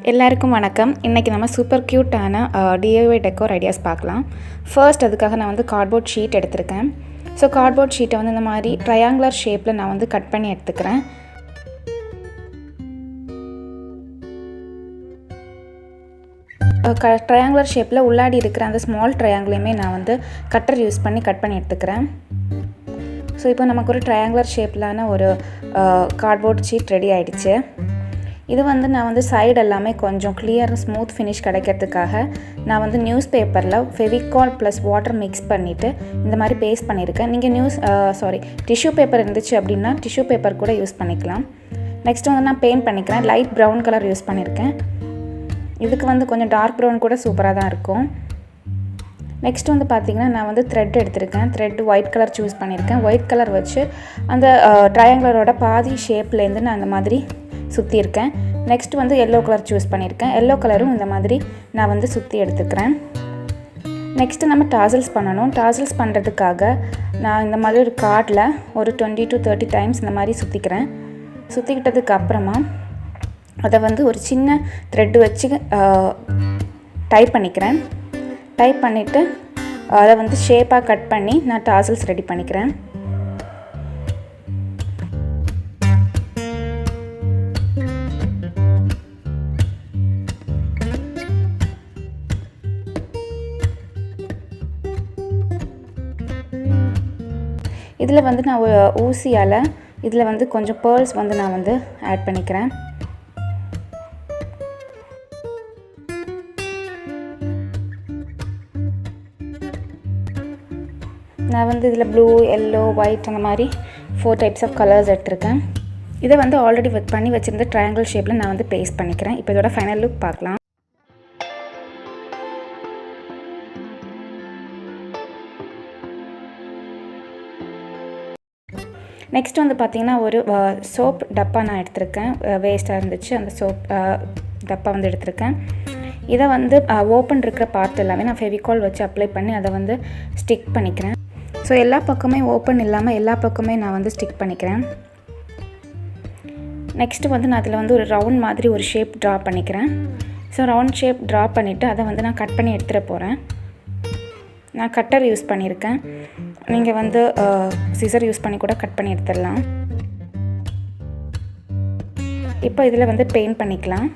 எல்லாருக்கும் வணக்கம். இன்றைக்கி நம்ம சூப்பர் க்யூட்டான டிஐஒய் டெக்கோர் ஐடியாஸ் பார்க்கலாம். ஃபர்ஸ்ட் அதுக்காக நான் வந்து கார்ட்போர்ட் ஷீட் எடுத்திருக்கேன். ஸோ கார்ட்போர்ட் ஷீட்டை வந்து இந்த மாதிரி ட்ரையாங்குலர் ஷேப்பில் நான் வந்து கட் பண்ணி எடுத்துக்கிறேன். ட்ரையாங்குலர் ஷேப்பில் உள்ளாடி இருக்கிற அந்த ஸ்மால் ட்ரையாங்குலையுமே நான் வந்து கட்டர் யூஸ் பண்ணி கட் பண்ணி எடுத்துக்கிறேன். ஸோ இப்போ நமக்கு ஒரு ட்ரையாங்குலர் ஷேப்பிலான ஒரு கார்ட்போர்ட் ஷீட் ரெடி ஆகிடுச்சு. இது வந்து நான் வந்து சைடு எல்லாமே கொஞ்சம் கிளியர் ஸ்மூத் ஃபினிஷ் கிடைக்கிறதுக்காக நான் வந்து நியூஸ் பேப்பரில் ஃபெவிகால் ப்ளஸ் வாட்டர் மிக்ஸ் பண்ணிவிட்டு இந்த மாதிரி பேஸ்ட் பண்ணியிருக்கேன். நீங்கள் டிஷ்யூ பேப்பர் இருந்துச்சு அப்படின்னா டிஷ்யூ பேப்பர் கூட யூஸ் பண்ணிக்கலாம். நெக்ஸ்ட்டு வந்து நான் பெயிண்ட் பண்ணிக்கிறேன். லைட் ப்ரௌன் கலர் யூஸ் பண்ணியிருக்கேன். இதுக்கு வந்து கொஞ்சம் டார்க் ப்ரௌன் கூட சூப்பராக தான் இருக்கும். நெக்ஸ்ட் வந்து பார்த்திங்கன்னா நான் வந்து த்ரெட் எடுத்திருக்கேன். த்ரெட் ஒயிட் கலர் சூஸ் பண்ணியிருக்கேன். ஒயிட் கலர் வச்சு அந்த ட்ரையாங்குலரோட பாதி ஷேப்லேருந்து நான் அந்த மாதிரி சுற்றியிருக்கேன். நெக்ஸ்ட் வந்து எல்லோ கலர் சூஸ் பண்ணியிருக்கேன். எல்லோ கலரும் இந்த மாதிரி நான் வந்து சுற்றி எடுத்துக்கிறேன். நெக்ஸ்ட்டு நம்ம டாசல்ஸ் பண்ணணும். டாசல்ஸ் பண்ணுறதுக்காக நான் இந்த மாதிரி ஒரு கார்டில் ஒரு 20 to 30 டைம்ஸ் இந்த மாதிரி சுற்றிக்கிறேன். சுற்றிக்கிட்டதுக்கு அப்புறமா அதை வந்து ஒரு சின்ன த்ரெட்டு வச்சு டைப் பண்ணிக்கிறேன். டைப் பண்ணிவிட்டு அதை வந்து ஷேப்பாக கட் பண்ணி நான் டாசல்ஸ் ரெடி பண்ணிக்கிறேன். இதில் வந்து நான் ஒரு ஊசியால் இதில் வந்து கொஞ்சம் பேர்ல்ஸ் வந்து நான் வந்து ஆட் பண்ணிக்கிறேன். நான் வந்து இதில் ப்ளூ, எல்லோ, ஒயிட் அந்த மாதிரி 4 டைப்ஸ் ஆஃப் கலர்ஸ் எடுத்திருக்கேன். இதை வந்து ஆல்ரெடி பண்ணி வச்சுருந்த ட்ரையாங்கிள் ஷேப்பில் நான் வந்து பேஸ்ட் பண்ணிக்கிறேன். இப்போ இதோட ஃபைனல் லுக் பார்க்கலாம். நெக்ஸ்ட் வந்து பார்த்திங்கன்னா ஒரு சோப் டப்பா நான் எடுத்திருக்கேன். வேஸ்ட்டாக இருந்துச்சு, அந்த சோப் டப்பா வந்து எடுத்திருக்கேன். இதை வந்து ஓப்பன் இருக்கிற பார்ட் எல்லாமே நான் ஃபெவிகால் வச்சு அப்ளை பண்ணி அதை வந்து ஸ்டிக் பண்ணிக்கிறேன். ஸோ எல்லா பக்கமே ஓப்பன் இல்லாமல் எல்லா பக்கமே நான் வந்து ஸ்டிக் பண்ணிக்கிறேன். நெக்ஸ்ட்டு வந்து நான் அதில் வந்து ஒரு ரவுண்ட் மாதிரி ஒரு ஷேப் ட்ரா பண்ணிக்கிறேன். ஸோ ரவுண்ட் ஷேப் ட்ரா பண்ணிவிட்டு அதை வந்து நான் கட் பண்ணி எடுத்துகிட்டு போகிறேன். நான் கட்டர் யூஸ் பண்ணியிருக்கேன். நீங்கள் வந்து சிசர் யூஸ் பண்ணி கூட கட் பண்ணி எடுத்துடலாம். இப்போ இதில் வந்து பெயிண்ட் பண்ணிக்கலாம்.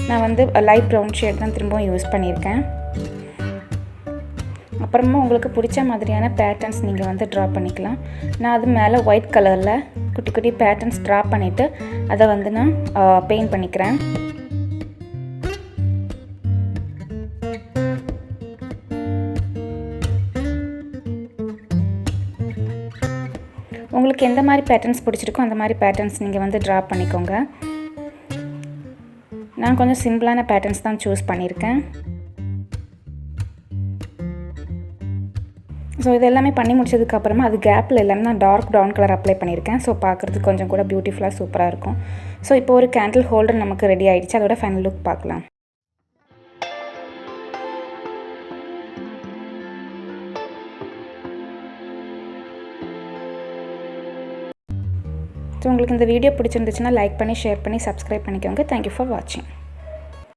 நான் வந்து லைட் ப்ரௌன் ஷேட் தான் திரும்பவும் யூஸ் பண்ணியிருக்கேன். அப்புறமா உங்களுக்கு பிடிச்ச மாதிரியான பேட்டர்ன்ஸ் நீங்கள் வந்து ட்ரா பண்ணிக்கலாம். நான் அது மேலே ஒயிட் கலரில் குட்டி குட்டி பேட்டர்ன்ஸ் ட்ரா பண்ணிவிட்டு அதை வந்து நான் பெயிண்ட் பண்ணிக்கிறேன். உங்களுக்கு எந்த மாதிரி பேட்டர்ன்ஸ் பிடிச்சிருக்கோ அந்த மாதிரி பேட்டர்ன்ஸ் நீங்கள் வந்து ட்ரா பண்ணிக்கோங்க. நான் கொஞ்சம் சிம்பிளான பேட்டர்ன்ஸ் தான் சூஸ் பண்ணியிருக்கேன். ஸோ இது எல்லாமே பண்ணி முடிச்சதுக்கப்புறமா அது கேப்பில் எல்லாமே நான் டார்க் ப்ரௌன் கலர் அப்ளை பண்ணியிருக்கேன். ஸோ பார்க்குறதுக்கு கொஞ்சம் கூட பியூட்டிஃபுல்லாக சூப்பராக இருக்கும். ஸோ இப்போ ஒரு கேண்டில் ஹோல்டர் நமக்கு ரெடி ஆகிடுச்சு. அதோட ஃபைனல் லுக் பார்க்கலாம். ஸோ உங்களுக்கு இந்த வீடியோ பிடிச்சிருந்துச்சுன்னா லைக் பண்ணி ஷேர் பண்ணி சப்ஸ்கிரைப் பண்ணிக்கோங்க. தேங்க்யூ ஃபார் வாட்சிங்.